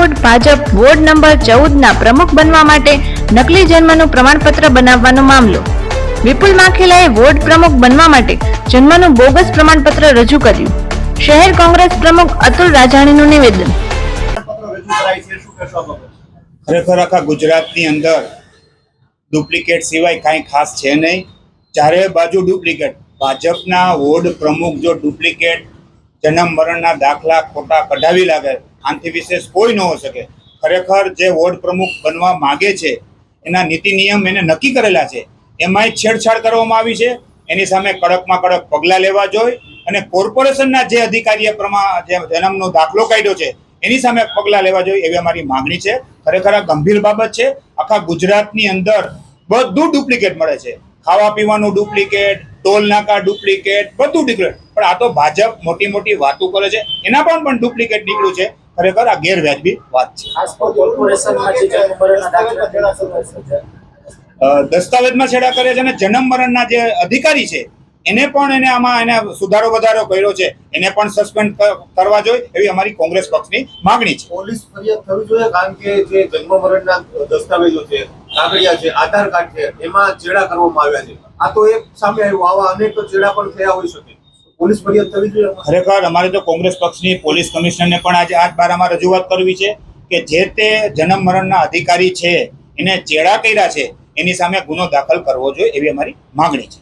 Rathod Bhajap ward number 14ના પ્રમુખ બનવા માટે નકલી જન્મનું પ્રમાણપત્ર બનાવવાનો મામલો. વિપુલ માખેલાએ વોર્ડ પ્રમુખ બનવા માટે જન્મનું બોગસ પ્રમાણપત્ર રજૂ કર્યું. શહેર કોંગ્રેસ પ્રમુખ અતુલ રાજાણીનું નિવેદન. ખરેખર આખા ગુજરાતની અંદર ડુપ્લિકેટ સિવાય કાંઈ ખાસ છે નહીં. ચારે બાજુ ડુપ્લિકેટ. ભાજપના વોર્ડ પ્રમુખ જો ડુપ્લિકેટ જન્મ મરણના દાખલા ખોટા કઢાવી લાગે, આનાથી વિશેષ કોઈ ન હોઈ શકે. ખરેખર જે વોર્ડ પ્રમુખ બનવા માગે છે એના નીતિ નિયમ એને નક્કી કરેલા છે, એમાંય છેડછાડ કરવામાં આવી છે. એની સામે કડકમાં કડક પગલાં લેવા જોઈએ અને કોર્પોરેશનના જે અધિકારીએ જે જન્મનો દાખલો કાઢ્યો છે એની સામે પગલાં લેવા જોઈએ એવી અમારી માંગણી છે. ખરેખર આ ગંભીર બાબત છે. આખા ગુજરાતની અંદર બધું ડુપ્લિકેટ મળે છે. ખાવા પીવાનું ડુપ્લિકેટ, ટોલ નાકા ડુપ્લિકેટ, બધું ડુપ્લિકેટ. પણ આ તો ભાજપ મોટી મોટી વાતો કરે છે, એના પણ ડુપ્લિકેટ નીકળ્યું છે. ખરેખર આ ગેરવ્યાજબી વાત છે. દસ્તાવેજમાં છેડા કરે છે અને જન્મ મરણના જે અધિકારી છે એને આમાં એને સુધારો વધારો કર્યો છે, એને પણ સસ્પેન્ડ કરવા જોઈએ એવી અમારી કોંગ્રેસ પક્ષની માંગણી છે. પોલીસ ફરિયાદ થવી જોઈએ, કારણ કે જે જન્મ મરણના દસ્તાવેજો છે, કાગળિયા છે, આધાર કાર્ડ છે, એમાં ચેડા કરવામાં આવ્યા છે. આ તો એક સામે આવ્યું, આવા અનેક ચેડા પણ થયા હોઈ શકે. પોલીસ ફરિયાદ થવી જોઈએ. ખરેખર અમારે તો કોંગ્રેસ પક્ષની પોલીસ કમિશનરને પણ આજે આ બારામાં રજૂઆત કરવી છે કે જે તે જન્મ મરણના અધિકારી છે એને ચેડા કર્યા છે એની સામે ગુનો દાખલ કરવો જોઈએ એવી અમારી માંગણી છે.